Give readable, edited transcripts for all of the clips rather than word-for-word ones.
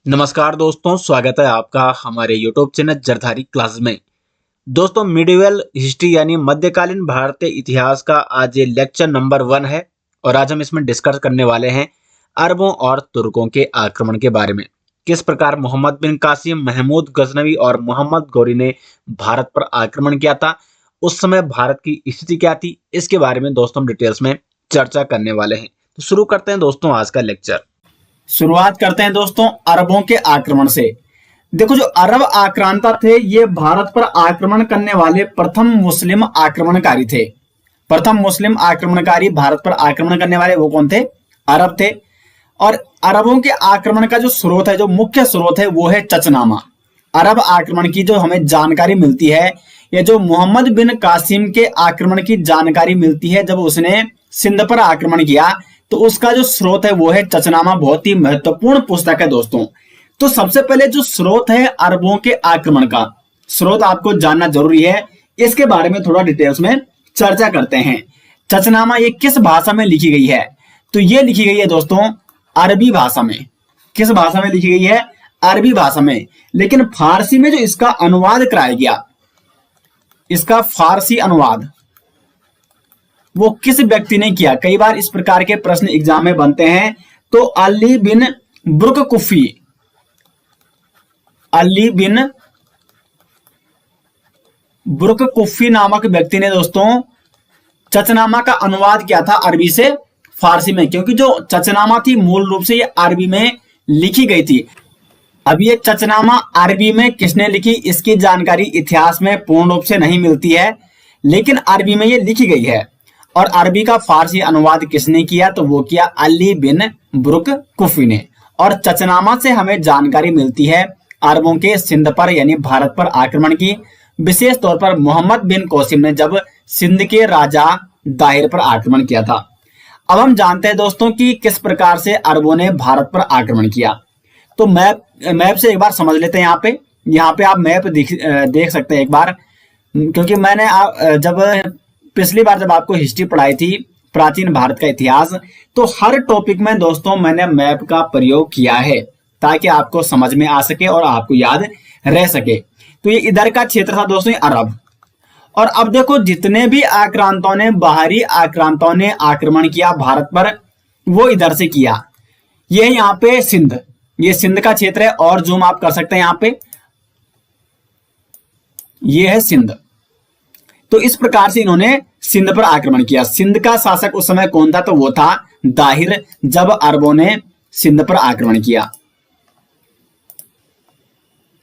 नमस्कार दोस्तों, स्वागत है आपका हमारे YouTube चैनल जरधारी क्लास में। दोस्तों, मिडिवल हिस्ट्री यानी मध्यकालीन भारतीय इतिहास का आज ये लेक्चर नंबर 1 है और आज हम इसमें डिस्कस करने वाले हैं अरबों और तुर्कों के आक्रमण के बारे में। किस प्रकार मोहम्मद बिन कासिम, महमूद गजनवी और मोहम्मद गौरी ने भारत पर आक्रमण किया था, उस समय भारत की स्थिति क्या थी, इसके बारे में दोस्तों हम डिटेल्स में चर्चा करने वाले हैं। तो शुरू करते हैं दोस्तों आज का लेक्चर। शुरुआत करते हैं दोस्तों अरबों के आक्रमण से। देखो, जो अरब आक्रांता थे ये भारत पर आक्रमण करने वाले प्रथम मुस्लिम आक्रमणकारी थे। प्रथम मुस्लिम आक्रमणकारी भारत पर आक्रमण करने वाले वो कौन थे? अरब थे। और अरबों के आक्रमण का जो स्रोत है, जो मुख्य स्रोत है, वो है चचनामा। अरब आक्रमण की जो हमें जानकारी मिलती है, ये जो मोहम्मद बिन कासिम के आक्रमण की जानकारी मिलती है, जब उसने सिंध पर आक्रमण किया तो उसका जो स्रोत है वो है चचनामा। बहुत ही महत्वपूर्ण पुस्तक है दोस्तों। तो सबसे पहले जो स्रोत है अरबों के आक्रमण का, स्रोत आपको जानना जरूरी है। इसके बारे में थोड़ा डिटेल्स में चर्चा करते हैं। चचनामा ये किस भाषा में लिखी गई है? तो ये लिखी गई है दोस्तों अरबी भाषा में। किस भाषा में लिखी गई है? अरबी भाषा में। लेकिन फारसी में जो इसका अनुवाद कराया गया, इसका फारसी अनुवाद वो किस व्यक्ति ने किया? कई बार इस प्रकार के प्रश्न एग्जाम में बनते हैं। तो अली बिन बुरककुफी, अली बिन बुरककुफी नामक व्यक्ति ने दोस्तों चचनामा का अनुवाद किया था अरबी से फारसी में, क्योंकि जो चचनामा थी मूल रूप से ये अरबी में लिखी गई थी। अब ये चचनामा अरबी में किसने लिखी, इसकी जानकारी इतिहास में पूर्ण रूप से नहीं मिलती है, लेकिन अरबी में ये लिखी गई है। और अरबी का फारसी अनुवाद किसने किया? तो वो किया अली बिन बुरककुफी ने। और चचनामा से हमें जानकारी मिलती है अरबों के सिंध पर यानी भारत पर आक्रमण की, विशेष तौर पर मोहम्मद बिन कासिम ने जब सिंध के राजा दाहिर पर आक्रमण किया था। अब हम जानते हैं दोस्तों कि किस प्रकार से अरबों ने भारत पर आक्रमण किया। तो मैप से एक बार समझ लेते हैं। यहाँ पे आप मैप देख सकते हैं एक बार, क्योंकि मैंने जब पिछली बार जब आपको हिस्ट्री पढ़ाई थी, प्राचीन भारत का इतिहास, तो हर टॉपिक में दोस्तों मैंने मैप का प्रयोग किया है ताकि आपको समझ में आ सके और आपको याद रह सके। तो ये इधर का क्षेत्र था दोस्तों, अरब। और अब देखो, जितने भी आक्रांतों ने, बाहरी आक्रांतों ने आक्रमण किया भारत पर, वो इधर से किया। ये है यहाँ पे सिंध, ये सिंध का क्षेत्र है। और जूम आप कर सकते हैं यहाँ पे, ये है सिंध। तो इस प्रकार से इन्होंने सिंध पर आक्रमण किया। सिंध का शासक उस समय कौन था? तो वो था दाहिर, जब अरबों ने सिंध पर आक्रमण किया।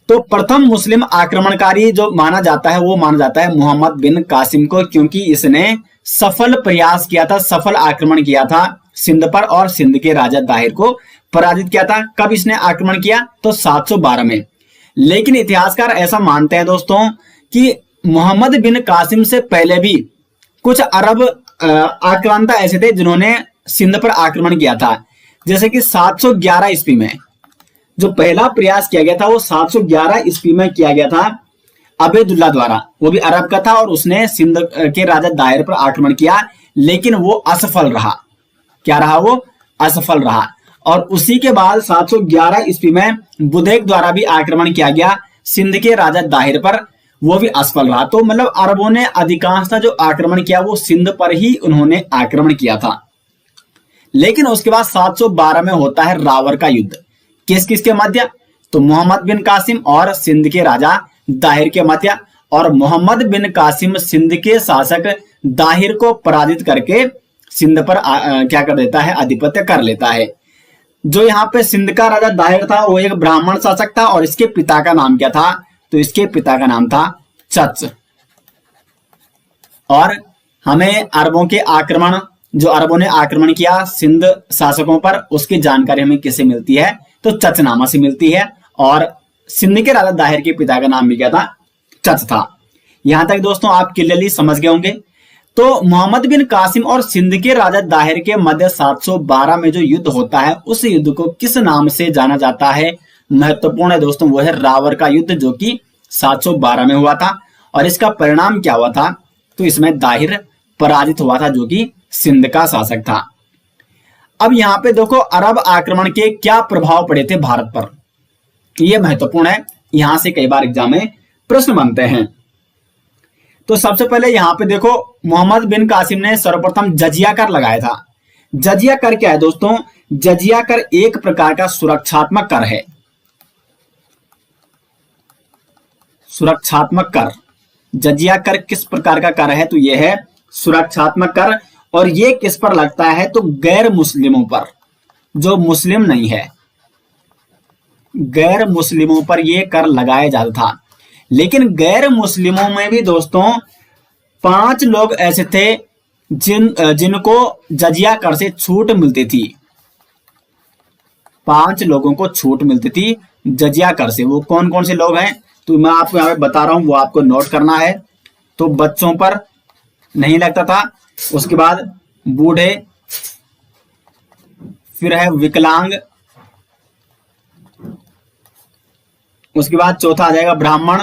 तो प्रथम मुस्लिम आक्रमणकारी जो माना जाता है वो माना जाता है मोहम्मद बिन कासिम को, क्योंकि इसने सफल प्रयास किया था, सफल आक्रमण किया था सिंध पर और सिंध के राजा दाहिर को पराजित किया था। कब इसने आक्रमण किया? तो 712 में। लेकिन इतिहासकार ऐसा मानते हैं दोस्तों कि मोहम्मद बिन कासिम से पहले भी कुछ अरब आक्रांता ऐसे थे जिन्होंने सिंध पर आक्रमण किया था। जैसे कि 711 ईस्वी में जो पहला प्रयास किया गया था, वो 711 ईस्वी में किया गया था अबेदुल्ला द्वारा। वो भी अरब का था और उसने सिंध के राजा दाहिर पर आक्रमण किया, लेकिन वो असफल रहा। क्या रहा? वो असफल रहा। और उसी के बाद 711 ईस्वी में बुदेक द्वारा भी आक्रमण किया गया सिंध के राजा दाहिर पर, वो भी असफल रहा। तो मतलब अरबों ने अधिकांशतः जो आक्रमण किया वो सिंध पर ही उन्होंने आक्रमण किया था। लेकिन उसके बाद 712 में होता है रावर का युद्ध। किस किसके मध्य? तो मोहम्मद बिन कासिम और सिंध के राजा दाहिर के मध्य। और मोहम्मद बिन कासिम सिंध के शासक दाहिर को पराजित करके सिंध पर क्या कर देता है? आधिपत्य कर लेता है। जो यहाँ पे सिंध का राजा दाहिर था वो एक ब्राह्मण शासक था और इसके पिता का नाम क्या था? तो इसके पिता का नाम था चच। और हमें अरबों के आक्रमण, जो अरबों ने आक्रमण किया सिंध शासकों पर, उसकी जानकारी हमें किससे मिलती है? तो चचनामा से मिलती है। और सिंध के राजा दाहिर के पिता का नाम भी क्या था? चच था। यहां तक दोस्तों आप क्लियरली समझ गए होंगे। तो मोहम्मद बिन कासिम और सिंध के राजा दाहिर के मध्य 712 में जो युद्ध होता है, उस युद्ध को किस नाम से जाना जाता है? महत्वपूर्ण है दोस्तों, वो है रावर का युद्ध, जो कि 712 में हुआ था। और इसका परिणाम क्या हुआ था? तो इसमें दाहिर पराजित हुआ था, जो कि सिंध का शासक था। अब यहाँ पे देखो अरब आक्रमण के क्या प्रभाव पड़े थे भारत पर। ये महत्वपूर्ण है, यहां से कई बार एग्जाम में प्रश्न बनते हैं। तो सबसे पहले यहां पे देखो, मोहम्मद बिन कासिम ने सर्वप्रथम जजिया कर लगाया था। जजिया कर क्या है दोस्तों? जजिया कर एक प्रकार का सुरक्षात्मक कर है। सुरक्षात्मक कर, जजिया कर किस प्रकार का कर है? तो यह है सुरक्षात्मक कर। और ये किस पर लगता है? तो गैर मुस्लिमों पर, जो मुस्लिम नहीं है, गैर मुस्लिमों पर यह कर लगाया जाता था। लेकिन गैर मुस्लिमों में भी दोस्तों 5 लोग ऐसे थे जिनको जजिया कर से छूट मिलती थी। 5 लोगों को छूट मिलती थी जजिया कर से। वो कौन कौन से लोग हैं? तो मैं आपको यहाँ पे बता रहा हूं, वो आपको नोट करना है। तो बच्चों पर नहीं लगता था, उसके बाद बूढ़े, फिर है विकलांग, उसके बाद चौथा आ जाएगा ब्राह्मण,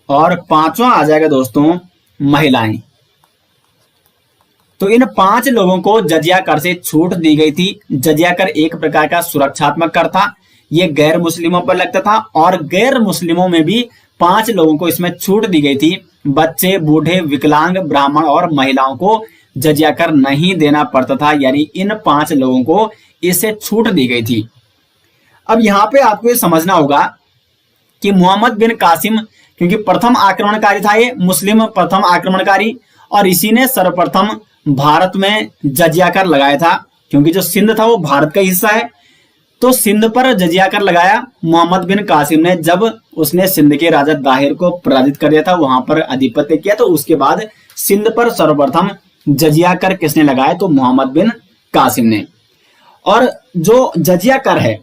और 5वां आ जाएगा दोस्तों महिलाएं। तो इन 5 लोगों को जजिया कर से छूट दी गई थी। जजिया कर एक प्रकार का सुरक्षात्मक कर था, ये गैर मुस्लिमों पर लगता था। और गैर मुस्लिमों में भी 5 लोगों को इसमें छूट दी गई थी। बच्चे, बूढ़े, विकलांग, ब्राह्मण और महिलाओं को जजिया कर नहीं देना पड़ता था, यानी इन 5 लोगों को इससे छूट दी गई थी। अब यहां पे आपको ये समझना होगा कि मोहम्मद बिन कासिम, क्योंकि प्रथम आक्रमणकारी था, ये मुस्लिम प्रथम आक्रमणकारी, और इसी ने सर्वप्रथम भारत में जजिया कर लगाया था। क्योंकि जो सिंध था वो भारत का हिस्सा है, तो सिंध पर जजिया कर लगाया मोहम्मद बिन कासिम ने। जब उसने सिंध के राजा दाहिर को पराजित कर दिया था, वहां पर आधिपत्य किया, तो उसके बाद सिंध पर सर्वप्रथम जजिया कर किसने लगाया? तो मोहम्मद बिन कासिम ने। और जो जजिया कर है,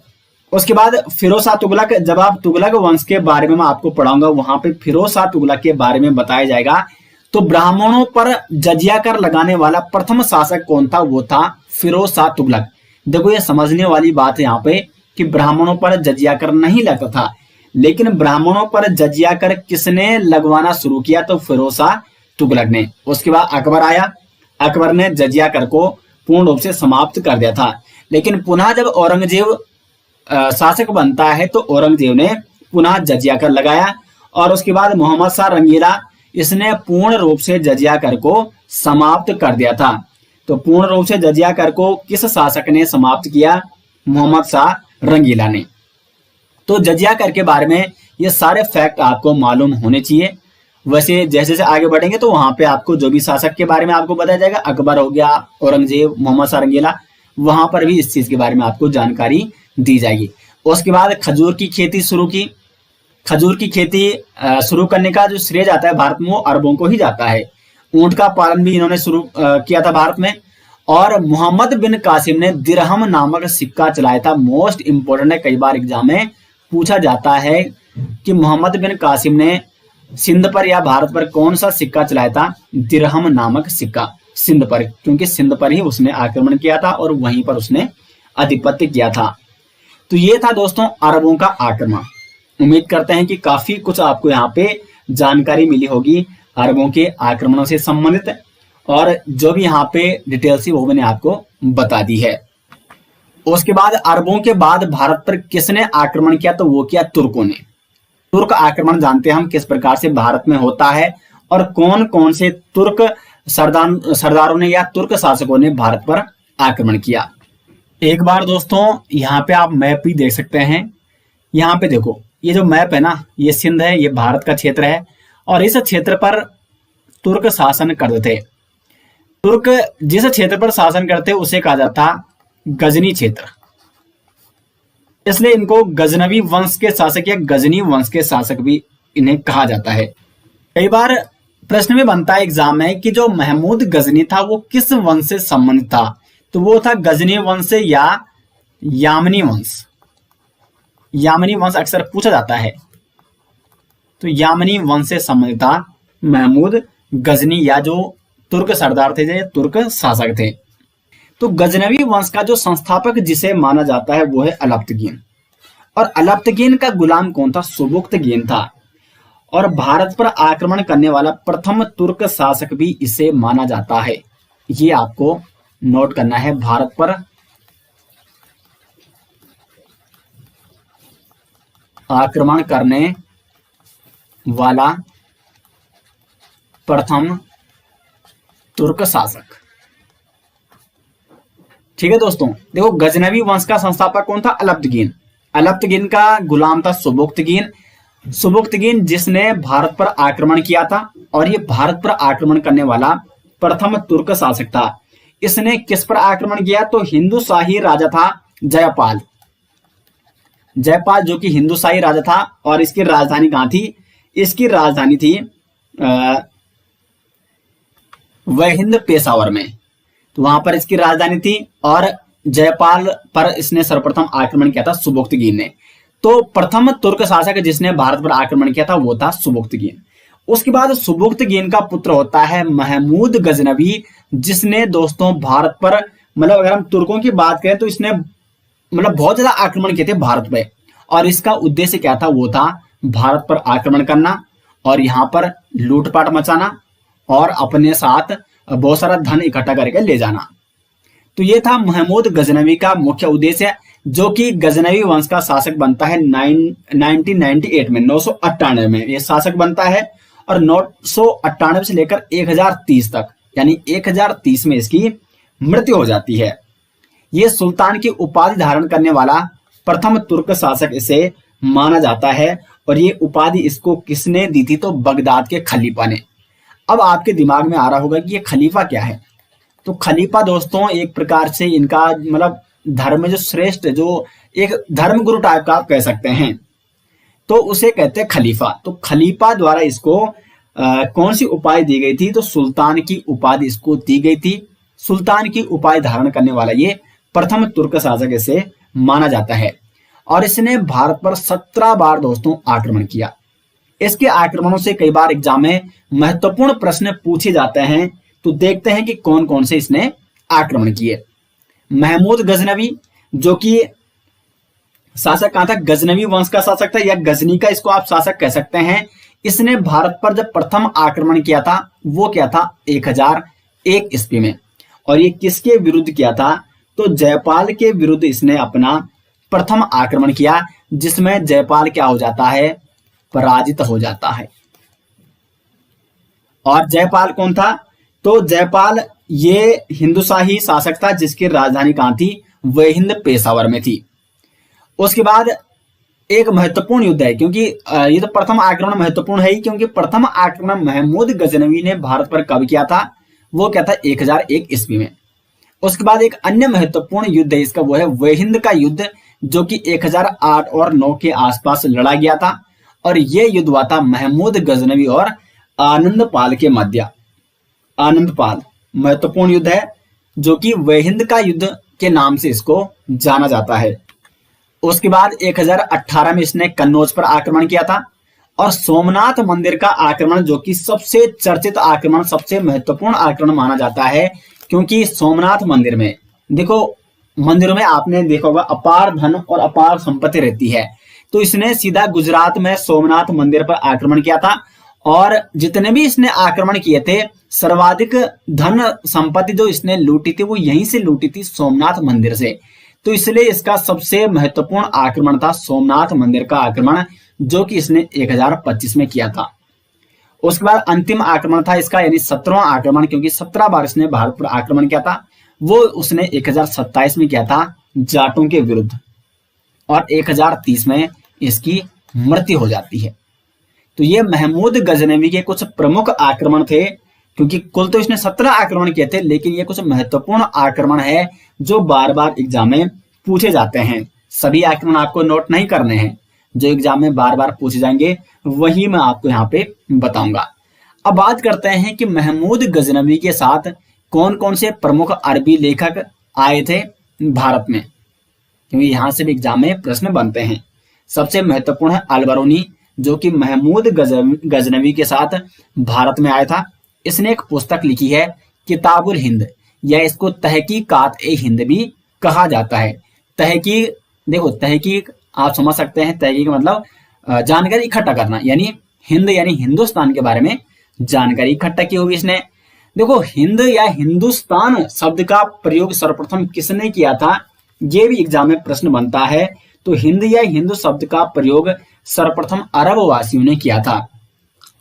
उसके बाद फिरोज शाह तुगलक, जब आप तुगलक वंश के बारे में मैं आपको पढ़ाऊंगा, वहां पे फिरोज शाह तुगलक के बारे में बताया जाएगा। तो ब्राह्मणों पर जजिया कर लगाने वाला प्रथम शासक कौन था? वो था फिरोज शाह तुगलक। देखो ये समझने वाली बात है यहाँ पे कि ब्राह्मणों पर जजिया कर नहीं लगता था, लेकिन ब्राह्मणों पर जजिया कर किसने लगवाना शुरू किया? तो फिरोज शाह तुगलक ने। उसके बाद अकबर आया, अकबर ने जजिया कर को पूर्ण रूप से समाप्त कर दिया था। लेकिन पुनः जब औरंगजेब शासक बनता है, तो औरंगजेब ने पुनः जजिया कर लगाया। और उसके बाद मोहम्मद शाह रंगीला, इसने पूर्ण रूप से जजिया कर को समाप्त कर दिया था। तो पूर्ण रूप से जजिया कर को किस शासक ने समाप्त किया? मोहम्मद शाह रंगीला ने। तो जजिया कर के बारे में ये सारे फैक्ट आपको मालूम होने चाहिए। वैसे जैसे जैसे आगे बढ़ेंगे तो वहां पे आपको जो भी शासक के बारे में आपको बताया जाएगा, अकबर हो गया, औरंगजेब, मोहम्मद शाह रंगीला, वहां पर भी इस चीज के बारे में आपको जानकारी दी जाएगी। उसके बाद खजूर की खेती शुरू की। खजूर की खेती शुरू करने का जो श्रेय जाता है भारत में, वो अरबों को ही जाता है। ऊंट का पालन भी इन्होंने शुरू किया था भारत में। और मोहम्मद बिन कासिम ने दिरहम नामक सिक्का चलाया था। मोस्ट इंपोर्टेंट है, कई बार एग्जाम में पूछा जाता है कि मोहम्मद बिन कासिम ने सिंध पर या भारत पर कौन सा सिक्का चलाया था? दिरहम नामक सिक्का सिंध पर, क्योंकि सिंध पर ही उसने आक्रमण किया था और वहीं पर उसने आधिपत्य किया था। तो ये था दोस्तों अरबों का आक्रमण। उम्मीद करते हैं कि काफी कुछ आपको यहाँ पे जानकारी मिली होगी अरबों के आक्रमणों से संबंधित, और जो भी यहाँ पे डिटेल्स थी वो मैंने आपको बता दी है। उसके बाद अरबों के बाद भारत पर किसने आक्रमण किया? तो वो किया तुर्कों ने। तुर्क आक्रमण जानते हैं हम किस प्रकार से भारत में होता है, और कौन कौन से तुर्क सरदारों ने या तुर्क शासकों ने भारत पर आक्रमण किया। एक बार दोस्तों यहाँ पे आप मैप भी देख सकते हैं। यहाँ पे देखो, ये जो मैप है ना, ये सिंध है, ये भारत का क्षेत्र है, और इस क्षेत्र पर तुर्क शासन करते थे। तुर्क जिस क्षेत्र पर शासन करते उसे कहा जाता गजनी क्षेत्र, इसलिए इनको गजनवी वंश के शासक या गजनी वंश के शासक भी इन्हें कहा जाता है। कई बार प्रश्न में बनता है एग्जाम में कि जो महमूद गजनी था वो किस वंश से संबंधित था? तो वो था गजनी वंश या यामनी वंश। यामनी वंश अक्सर पूछा जाता है, तो यामनी वंश से संबंधित था महमूद गजनी, या जो तुर्क सरदार थे, जो तुर्क शासक थे। तो गजनवी वंश का जो संस्थापक जिसे माना जाता है वो है अलप्तगीन, और अलप्तगीन का गुलाम कौन था? सुबुक्तगीन था। और भारत पर आक्रमण करने वाला प्रथम तुर्क शासक भी इसे माना जाता है। ये आपको नोट करना है। भारत पर आक्रमण करने वाला प्रथम तुर्क शासक। ठीक है दोस्तों, देखो गजनवी वंश का संस्थापक कौन था? अलब्तगीन। अलब्तगीन का गुलाम था सुबुक्तगीन। सुबुक्तगीन जिसने भारत पर आक्रमण किया था, और ये भारत पर आक्रमण करने वाला प्रथम तुर्क शासक था। इसने किस पर आक्रमण किया? तो हिंदू शाही राजा था जयपाल। जयपाल जो कि हिंदू शाही राजा था, और इसकी राजधानी कहां थी? इसकी राजधानी थी वहिंद पेशावर में। तो वहां पर इसकी राजधानी थी, और जयपाल पर इसने सर्वप्रथम आक्रमण किया था सुबुक्तगीन ने। तो प्रथम तुर्क शासक जिसने भारत पर आक्रमण किया था वो था सुबुक्तगीन। उसके बाद सुबुक्तगीन का पुत्र होता है महमूद गजनवी, जिसने दोस्तों भारत पर, मतलब अगर हम तुर्कों की बात करें तो इसने मतलब बहुत ज्यादा आक्रमण किए थे भारत पे। और इसका उद्देश्य क्या था? वो था भारत पर आक्रमण करना, और यहाँ पर लूटपाट मचाना, और अपने साथ बहुत सारा धन इकट्ठा करके ले जाना। तो ये था महमूद गजनवी का मुख्य उद्देश्य, जो कि गजनवी वंश का शासक बनता है 1998 में, 998 में ये शासक बनता है, और 998 से लेकर 1030 तक, यानी 1030 में इसकी मृत्यु हो जाती है। ये सुल्तान की उपाधि धारण करने वाला प्रथम तुर्क शासक इसे माना जाता है, और ये उपाधि इसको किसने दी थी? तो बगदाद के खलीफा ने। अब आपके दिमाग में आ रहा होगा कि ये खलीफा क्या है? तो खलीफा दोस्तों एक प्रकार से इनका मतलब धर्म में जो श्रेष्ठ, जो एक धर्मगुरु टाइप का आप कह सकते हैं, तो उसे कहते हैं खलीफा। तो खलीफा द्वारा इसको कौन सी उपाधि दी गई थी? तो सुल्तान की उपाधि इसको दी गई थी। सुल्तान की उपाधि धारण करने वाला ये प्रथम तुर्क शासक इसे माना जाता है, और इसने भारत पर 17 बार दोस्तों आक्रमण किया। इसके आक्रमणों से कई बार एग्जाम में महत्वपूर्ण प्रश्न पूछे जाते हैं। तो देखते हैं कि कौन कौन से इसने आक्रमण किए। महमूद गजनवी जो कि शासक कहां था? गजनवी वंश का शासक था, या गजनी का इसको आप शासक कह सकते हैं। इसने भारत पर जब प्रथम आक्रमण किया था वो क्या था? 1001 ईस्वी में। और ये किसके विरुद्ध किया था? तो जयपाल के विरुद्ध इसने अपना प्रथम आक्रमण किया, जिसमें जयपाल क्या हो जाता है? पराजित हो जाता है। और जयपाल कौन था? तो जयपाल ये हिंदुशाही शासक था, जिसकी राजधानी कहां थी? वहिंद पेशावर में थी। उसके बाद एक महत्वपूर्ण युद्ध है, क्योंकि ये तो प्रथम आक्रमण महत्वपूर्ण है ही, क्योंकि प्रथम आक्रमण महमूद गजनवी ने भारत पर कब किया था? वो क्या था? 1001 ईस्वी में। उसके बाद एक अन्य महत्वपूर्ण युद्ध है इसका, वो है वहिंद का युद्ध, जो कि 1008 और 9 के आसपास लड़ा गया था। और यह युद्ध हुआ था महमूद गजनवी और आनंदपाल के मध्य। आनंदपाल महत्वपूर्ण युद्ध है, जो कि वहिंद का युद्ध के नाम से इसको जाना जाता है। उसके बाद 1018 में इसने कन्नौज पर आक्रमण किया था, और सोमनाथ मंदिर का आक्रमण, जो कि सबसे चर्चित आक्रमण, सबसे महत्वपूर्ण आक्रमण माना जाता है, क्योंकि सोमनाथ मंदिर में देखो, मंदिरों में आपने देखा होगा अपार धन और अपार संपत्ति रहती है। तो इसने सीधा गुजरात में सोमनाथ मंदिर पर आक्रमण किया था, और जितने भी इसने आक्रमण किए थे, सर्वाधिक धन संपत्ति जो इसने लूटी थी वो यहीं से लूटी थी, सोमनाथ मंदिर से। तो इसलिए इसका सबसे महत्वपूर्ण आक्रमण था सोमनाथ मंदिर का आक्रमण, जो कि इसने 1025 में किया था। उसके बाद अंतिम आक्रमण था इसका, यानी 17वां आक्रमण, क्योंकि 17 बार इसने भारत पर आक्रमण किया था, वो उसने 1027 में किया था जाटों के विरुद्ध, और 1030 में इसकी मृत्यु हो जाती है। तो ये महमूद गजनवी के कुछ प्रमुख आक्रमण थे, क्योंकि कुल तो इसने 17 आक्रमण किए थे, लेकिन ये कुछ महत्वपूर्ण आक्रमण है जो बार बार एग्जाम में पूछे जाते हैं। सभी आक्रमण आपको नोट नहीं करने हैं, जो एग्जाम में बार बार पूछे जाएंगे वही मैं आपको यहाँ पे बताऊंगा। अब बात करते हैं कि महमूद गजनवी के साथ कौन कौन से प्रमुख अरबी लेखक आए थे भारत में, क्योंकि यहाँ से भी एग्जाम में प्रश्न बनते हैं। सबसे महत्वपूर्ण है अलबरूनी, जो कि महमूद गजनवी के साथ भारत में आया था। इसने एक पुस्तक लिखी है किताबुल हिंद, या इसको तहकीकात ए हिंद भी कहा जाता है। तहकीक, देखो तहकीक आप समझ सकते हैं, तहकीक मतलब जानकारी इकट्ठा करना, यानी हिंद यानी हिंदुस्तान के बारे में जानकारी इकट्ठा की होगी इसने। देखो हिंद या हिंदुस्तान शब्द का प्रयोग सर्वप्रथम किसने किया था, ये भी एग्जाम में प्रश्न बनता है। तो हिंद या हिंदू शब्द का प्रयोग सर्वप्रथम अरब वासियों ने किया था।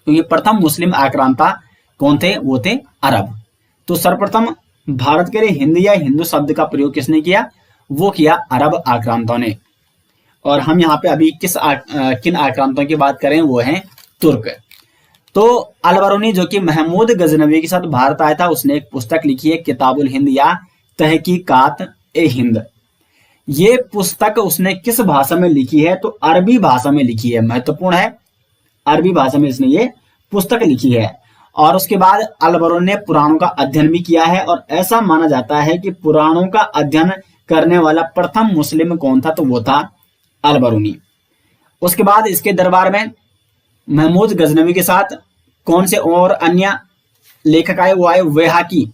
तो ये प्रथम मुस्लिम आक्रांता कौन थे? वो थे अरब। तो सर्वप्रथम भारत के लिए हिंद या हिंदू शब्द का प्रयोग किसने किया? वो किया अरब आक्रांताओं ने। और हम यहाँ पे अभी किन आक्रांताओं की बात करें, वो हैं तुर्क। तो अल-बरूनी जो कि महमूद गजनवी के साथ भारत आया था, उसने एक पुस्तक लिखी है किताबुल हिंद या तहकीकात-ए-हिंद। ये पुस्तक उसने किस भाषा में लिखी है? तो अरबी भाषा में लिखी है। महत्वपूर्ण है, अरबी भाषा में इसने ये पुस्तक लिखी है। और उसके बाद अल-बरूनी ने पुराणों का अध्ययन भी किया है और ऐसा माना जाता है कि पुराणों का अध्ययन करने वाला प्रथम मुस्लिम कौन था? तो वो था अल-बरूनी। उसके बाद इसके दरबार में महमूद गजनवी के साथ कौन से और अन्य लेखक आए? वो आए वैहाकी,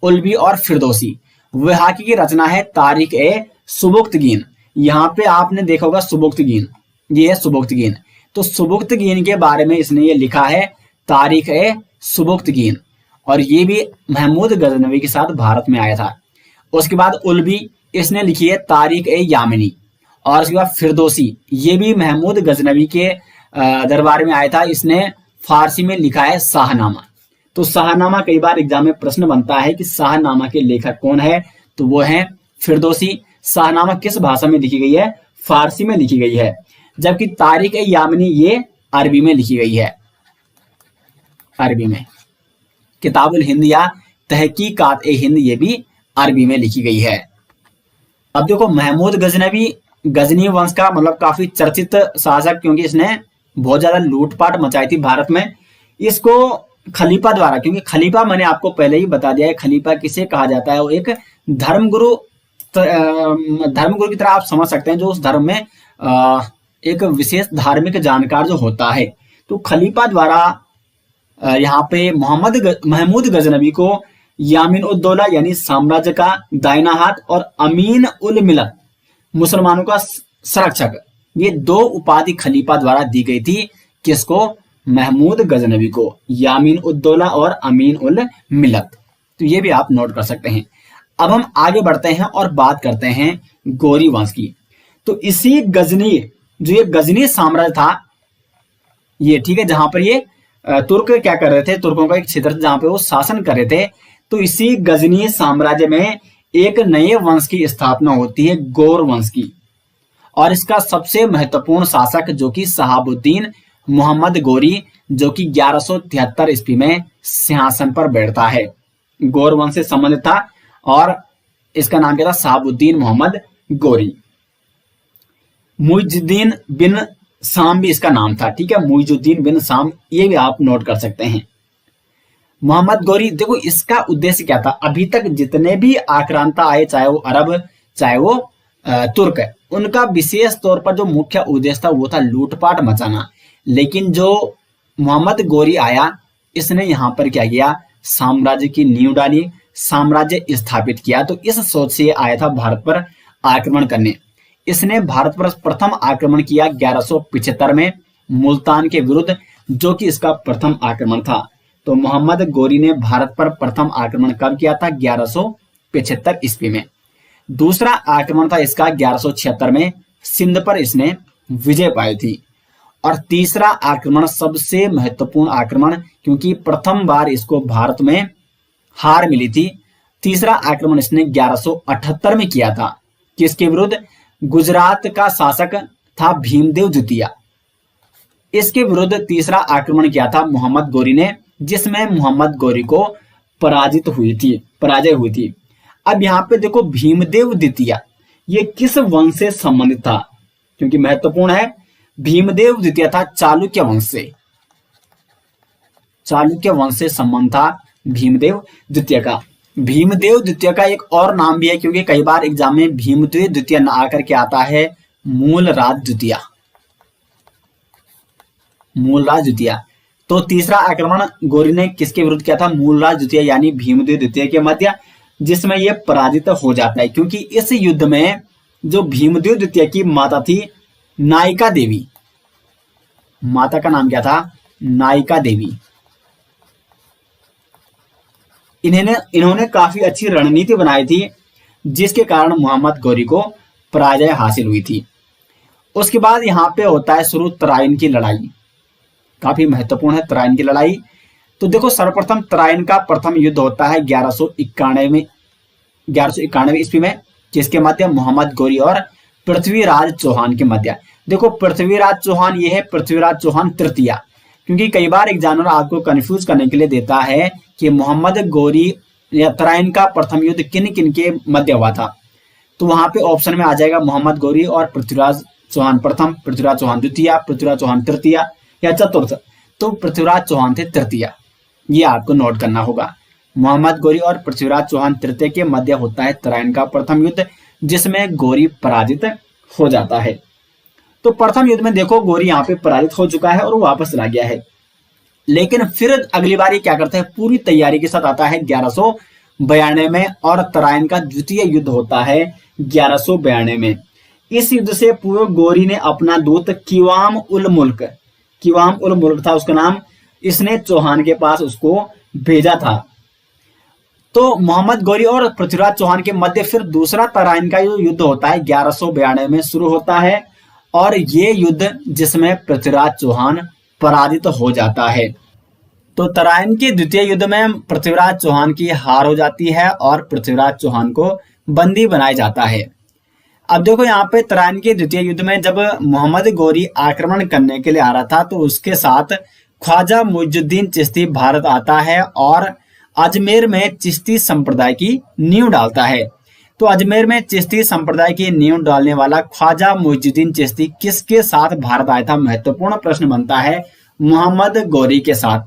उल्बी और फिरदौसी। वैहाकी की रचना है तारीख-ए-सुबुक्तगीन। यहाँ पे आपने देखा होगा सुबुक्तगीन, ये है सुबुक्तगीन। तो सुबुक्तगीन के बारे में इसने ये लिखा है तारीख-ए-सुबुक्तगीन, और ये भी महमूद गजनवी के साथ भारत में आया था। उसके बाद उल्बी, इसने लिखी है तारीख-ए-यामनी। और उसके बाद फिरदौसी, ये भी महमूद गजनवी के दरबार में आया था। इसने फारसी में लिखा है शाहनामा। तो शाहनामा कई बार एग्जाम में प्रश्न बनता है कि शाहनामा के लेखक कौन है? तो वो है फिरदौसी। शाहनामा किस भाषा में लिखी गई है? फारसी में लिखी गई है। जबकि तारीख-ए-यामनी ये अरबी में लिखी गई है, अरबी में। किताबुल हिंद या तहकीकात-ए-हिंद ये भी अरबी में लिखी गई है। अब देखो, महमूद गजनवी गजनी वंश का मतलब काफी चर्चित शासक, क्योंकि इसने बहुत ज्यादा लूटपाट मचाई थी भारत में। इसको खलीफा द्वारा, क्योंकि खलीफा मैंने आपको पहले ही बता दिया है, खलीफा किसे कहा जाता है? वो एक धर्मगुरु की तरह आप समझ सकते हैं, जो उस धर्म में एक विशेष धार्मिक जानकार जो होता है। तो खलीफा द्वारा यहाँ पे महमूद गजनवी को यामीन उद्दौला यानी साम्राज्य का दाहिना हाथ और अमीन उल मिलत मुसलमानों का संरक्षक, ये दो उपाधि खलीफा द्वारा दी गई थी। किसको? महमूद गजनवी को, यामीन उद्दौला और अमीन उल मिलत। तो ये भी आप नोट कर सकते हैं। अब हम आगे बढ़ते हैं और बात करते हैं गौरी वंश की। तो इसी गजनी, जो ये गजनी साम्राज्य था, ये ठीक है, जहां पर ये तुर्क क्या कर रहे थे? तुर्कों का एक क्षेत्र जहां पे वो शासन कर रहे थे। तो इसी गजनी साम्राज्य में एक नए वंश की स्थापना होती है, गौर वंश की। और इसका सबसे महत्वपूर्ण शासक जो कि शहाबुद्दीन मोहम्मद गौरी, जो कि 1173 ईस्वी में सिंहासन पर बैठता है। गौर वंश से संबंधित था और इसका नाम क्या था? शहाबुद्दीन मोहम्मद गौरी। मुइजुद्दीन बिन शाम भी इसका नाम था, ठीक है, मुइजुद्दीन बिन शाम, ये भी आप नोट कर सकते हैं। मोहम्मद गौरी, देखो इसका उद्देश्य क्या था? अभी तक जितने भी आक्रांता आए, चाहे वो अरब चाहे वो तुर्क, उनका विशेष तौर पर जो मुख्य उद्देश्य था वो था लूटपाट मचाना। लेकिन जो मोहम्मद गौरी आया, इसने यहाँ पर क्या किया? साम्राज्य की नींव डाली, साम्राज्य स्थापित किया। तो इस सोच से आया था भारत पर आक्रमण करने। इसने भारत पर प्रथम आक्रमण किया 1175 में मुल्तान के विरुद्ध, जो कि इसका प्रथम आक्रमण था। तो मोहम्मद गौरी ने भारत पर प्रथम आक्रमण कब किया था? 1175 ईस्वी में। दूसरा आक्रमण था इसका 1176 में, सिंध पर इसने विजय पाई थी। और तीसरा आक्रमण सबसे महत्वपूर्ण आक्रमण, क्योंकि प्रथम बार इसको भारत में हार मिली थी। तीसरा आक्रमण इसने 1178 में किया था। किसके विरुद्ध? गुजरात का शासक था भीमदेव द्वितीय, इसके विरुद्ध तीसरा आक्रमण किया था मोहम्मद गौरी ने, जिसमें मोहम्मद गौरी को पराजय हुई थी। अब यहाँ पे देखो, भीमदेव द्वितीय ये किस वंश से संबंधित था? क्योंकि महत्वपूर्ण है। भीमदेव द्वितीय था चालुक्य वंश से, चालुक्य वंश से संबंध था भीमदेव द्वितीय का। भीमदेव द्वितीय का एक और नाम भी है, क्योंकि कई बार एग्जाम में भीमदेव द्वितीय न आकर के आता है मूलराज द्वितीय, मूलराज द्वितीय। तो तीसरा आक्रमण गौरी ने किसके विरुद्ध किया था? मूलराज द्वितीय यानी भीमदेव द्वितीय के मध्य, जिसमें यह पराजित हो जाता है। क्योंकि इस युद्ध में जो भीमदेव द्वितीय की माता थी नायिका देवी, माता का नाम क्या था? नायिका देवी। इन्होंने काफी अच्छी रणनीति बनाई थी, जिसके कारण मोहम्मद गौरी को पराजय हासिल हुई थी। उसके बाद यहाँ पे होता है शुरू तराइन की लड़ाई, काफी महत्वपूर्ण है तराइन की लड़ाई। तो देखो सर्वप्रथम तराइन का प्रथम युद्ध होता है 1191 ईस्वी में, जिसके मध्य मोहम्मद गोरी और पृथ्वीराज चौहान के मध्य। देखो पृथ्वीराज चौहान ये है पृथ्वीराज चौहान तृतीया, क्योंकि कई बार एग्जामिनर आपको कंफ्यूज करने के लिए देता है कि मोहम्मद गोरी या तराइन का प्रथम युद्ध किन किन के मध्य हुआ था, तो वहां पे ऑप्शन में आ जाएगा मोहम्मद गोरी और पृथ्वीराज चौहान प्रथम, पृथ्वीराज चौहान द्वितीय, पृथ्वीराज चौहान तृतीय या चतुर्थ। तो पृथ्वीराज चौहान थे तृतीय, ये आपको नोट करना होगा। मोहम्मद गोरी और पृथ्वीराज चौहान तृतीय के मध्य होता है तराइन का प्रथम युद्ध, जिसमें गोरी पराजित हो जाता है। तो प्रथम युद्ध में देखो गोरी यहाँ पे पराजित हो चुका है और वो वापस चला गया है, लेकिन फिर अगली बार ये क्या करता है, पूरी तैयारी के साथ आता है 1192 में, और तराइन का द्वितीय युद्ध होता है 1192 में। इस युद्ध से पूर्व गोरी ने अपना दूत किवाम उल मुल्क था उसका नाम, इसने चौहान के पास उसको भेजा था। तो मोहम्मद गोरी और पृथ्वीराज चौहान के मध्य फिर दूसरा तराइन का युद्ध होता है 1192 में शुरू होता है, और ये युद्ध जिसमें पृथ्वीराज चौहान पराजित हो जाता है। तो तराइन के द्वितीय युद्ध में पृथ्वीराज चौहान की हार हो जाती है और पृथ्वीराज चौहान को बंदी बनाया जाता है। अब देखो यहाँ पे तराइन के द्वितीय युद्ध में जब मोहम्मद गोरी आक्रमण करने के लिए आ रहा था, तो उसके साथ ख्वाजा मुइजुद्दीन चिश्ती भारत आता है और अजमेर में चिश्ती संप्रदाय की नींव डालता है। तो अजमेर में चिश्ती संप्रदाय की नींव डालने वाला ख्वाजा मुइजुद्दीन चिश्ती किसके साथ भारत आया था, महत्वपूर्ण प्रश्न बनता है, मोहम्मद गोरी के साथ।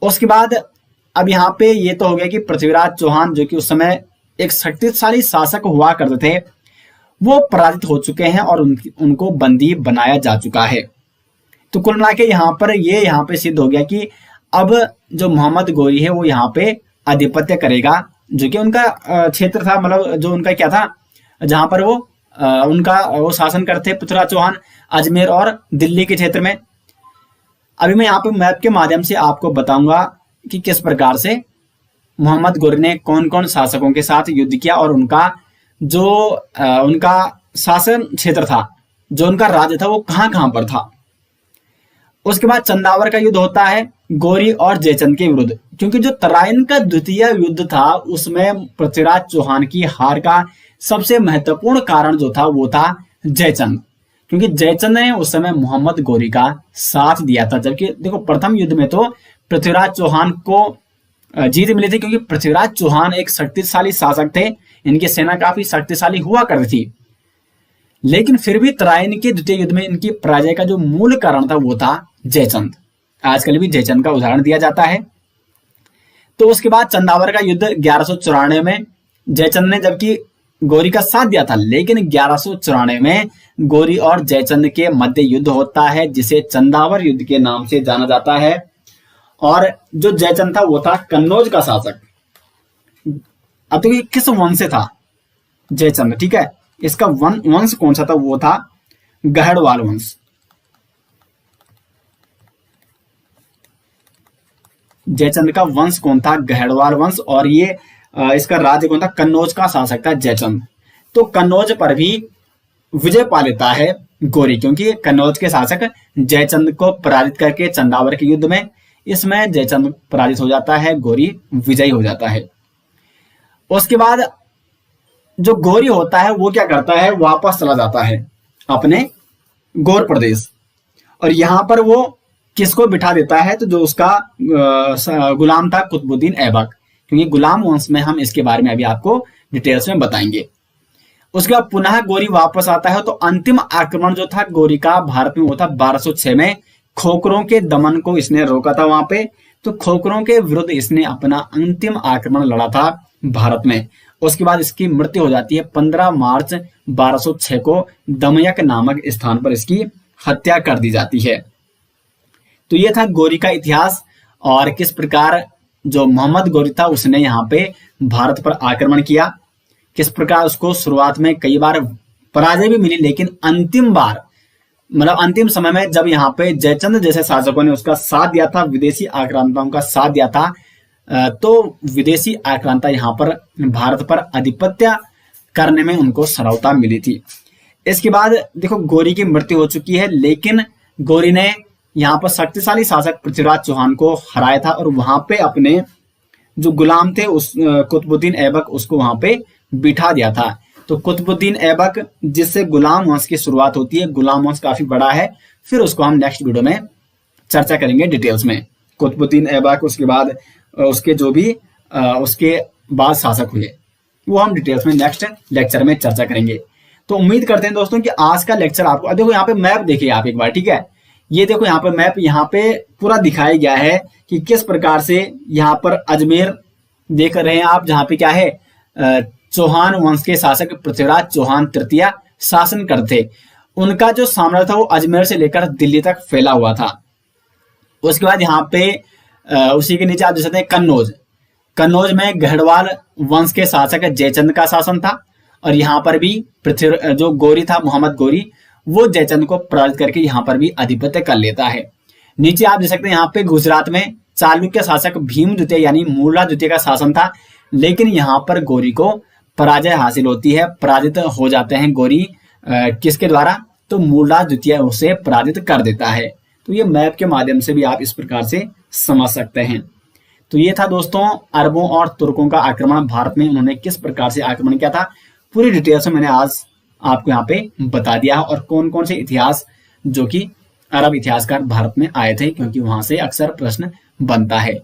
उसके बाद अब यहाँ पे ये तो हो गया कि पृथ्वीराज चौहान जो कि उस समय एक शक्तिशाली शासक हुआ करते थे, वो पराजित हो चुके हैं और उनको बंदी बनाया जा चुका है। तो कुल मिला के यहाँ पे सिद्ध हो गया कि अब जो मोहम्मद गोरी है वो यहाँ पे आधिपत्य करेगा, जो कि उनका क्षेत्र था, मतलब जो उनका क्या था, जहां पर वो शासन करते पृथ्वीराज चौहान अजमेर और दिल्ली के क्षेत्र में। अभी मैं यहाँ पे मैप के माध्यम से आपको बताऊंगा कि किस प्रकार से मोहम्मद गोरी ने कौन कौन शासकों के साथ युद्ध किया और उनका जो उनका शासन क्षेत्र था, जो उनका राज्य था, वो कहां कहां पर था। उसके बाद चंदावर का युद्ध होता है गोरी और जयचंद के विरुद्ध, क्योंकि जो तराइन का द्वितीय युद्ध था उसमें पृथ्वीराज चौहान की हार का सबसे महत्वपूर्ण कारण जो था वो था जयचंद, क्योंकि जयचंद ने उस समय मोहम्मद गोरी का साथ दिया था। जबकि देखो प्रथम युद्ध में तो पृथ्वीराज चौहान को जीत मिली थी, क्योंकि पृथ्वीराज चौहान एक शक्तिशाली शासक थे, इनकी सेना काफी शक्तिशाली हुआ करती थी, लेकिन फिर भी तराइन के द्वितीय युद्ध में इनकी पराजय का जो मूल कारण था वो था जयचंद। आजकल भी जयचंद का उदाहरण दिया जाता है। तो उसके बाद चंदावर का युद्ध 1194 में जयचंद ने जबकि गोरी का साथ दिया था, लेकिन 1194 में गोरी और जयचंद के मध्य युद्ध होता है, जिसे चंदावर युद्ध के नाम से जाना जाता है। और जो जयचंद था वो था कन्नौज का शासक। अब तो ये किस वंश से था जयचंद, ठीक है, इसका वंश कौन सा था, वो था गहड़वाल वंश। जयचंद का वंश कौन था, गहड़वाल वंश, और ये इसका राज्य कौन था, कन्नौज का शासक था जयचंद। तो कन्नौज पर भी विजय पा लेता है गोरी, क्योंकि कन्नौज के शासक जयचंद को पराजित करके चंदावर के युद्ध में, इसमें जयचंद पराजित हो जाता है, गोरी विजयी हो जाता है। उसके बाद जो गोरी होता है वो क्या करता है, वापस चला जाता है अपने गौर प्रदेश, और यहां पर वो किसको बिठा देता है, तो जो उसका गुलाम था कुतुबुद्दीन ऐबक, क्योंकि गुलाम वंश में हम इसके बारे में अभी आपको डिटेल्स में बताएंगे। उसके बाद पुनः गोरी वापस आता है। तो अंतिम आक्रमण जो था गोरी का भारत में वो था 1206 में, खोखरों के दमन को इसने रोका था वहां पे। तो खोखरों के विरुद्ध इसने अपना अंतिम आक्रमण लड़ा था भारत में। उसके बाद इसकी मृत्यु हो जाती है 15 मार्च 1206 को दमयक नामक स्थान पर इसकी हत्या कर दी जाती है। तो यह था गोरी का इतिहास, और किस प्रकार जो मोहम्मद गोरी था उसने यहाँ पे भारत पर आक्रमण किया, किस प्रकार उसको शुरुआत में कई बार पराजय भी मिली, लेकिन अंतिम बार मतलब अंतिम समय में जब यहाँ पे जयचंद जैसे शासकों ने उसका साथ दिया था, विदेशी आक्रांताओं का साथ दिया था, तो विदेशी आक्रांता यहाँ पर भारत पर आधिपत्य करने में उनको सरलता मिली थी। इसके बाद देखो गौरी की मृत्यु हो चुकी है, लेकिन गौरी ने यहाँ पर शक्तिशाली शासक पृथ्वीराज चौहान को हराया था और वहां पे अपने जो गुलाम थे उस कुतुबुद्दीन ऐबक उसको वहां पे बिठा दिया था। तो कुतुबुद्दीन ऐबक जिससे गुलाम वंश की शुरुआत होती है, गुलाम वंश काफी बड़ा है, फिर उसको हम नेक्स्ट वीडियो में चर्चा करेंगे डिटेल्स में। कुतुबुद्दीन ऐबक, उसके बाद उसके जो भी उसके बाद शासक हुए वो हम डिटेल्स में नेक्स्ट लेक्चर में चर्चा करेंगे। तो उम्मीद करते हैं दोस्तों कि आज का लेक्चर आपको, देखो यहाँ पे मैप देखिए आप एक बार, ठीक है, ये देखो यहाँ पे मैप यहाँ पे पूरा दिखाया गया है कि किस प्रकार से यहाँ पर अजमेर देख रहे हैं आप, जहाँ पे क्या है चौहान वंश के शासक पृथ्वीराज चौहान तृतीय शासन करते, उनका जो साम्राज्य था वो अजमेर से लेकर दिल्ली तक फैला हुआ था। उसके बाद यहाँ पे उसी के नीचे आप देख सकते हैं कन्नौज, कन्नौज में गढ़वाल वंश के शासक जयचंद का शासन था और यहाँ पर भी पृथ्वी जो गौरी था मोहम्मद गौरी, वो जयचंद को पराजित करके यहाँ पर भी आधिपत्य कर लेता है। नीचे आप देख सकते हैं यहाँ पे गुजरात में चालुक्य शासक भीम द्वितीय यानी मूला द्वितीय का शासन था, लेकिन यहाँ पर गौरी को पराजय हासिल होती है, पराजित हो जाते हैं गौरी किसके द्वारा, तो मूला द्वितीय उसे पराजित कर देता है। तो ये मैप के माध्यम से भी आप इस प्रकार से समझ सकते हैं। तो ये था दोस्तों अरबों और तुर्कों का आक्रमण, भारत में उन्होंने किस प्रकार से आक्रमण किया था, पूरी डिटेल से मैंने आज आपको यहाँ पे बता दिया और कौन कौन से इतिहास जो कि अरब इतिहासकार भारत में आए थे, क्योंकि वहां से अक्सर प्रश्न बनता है।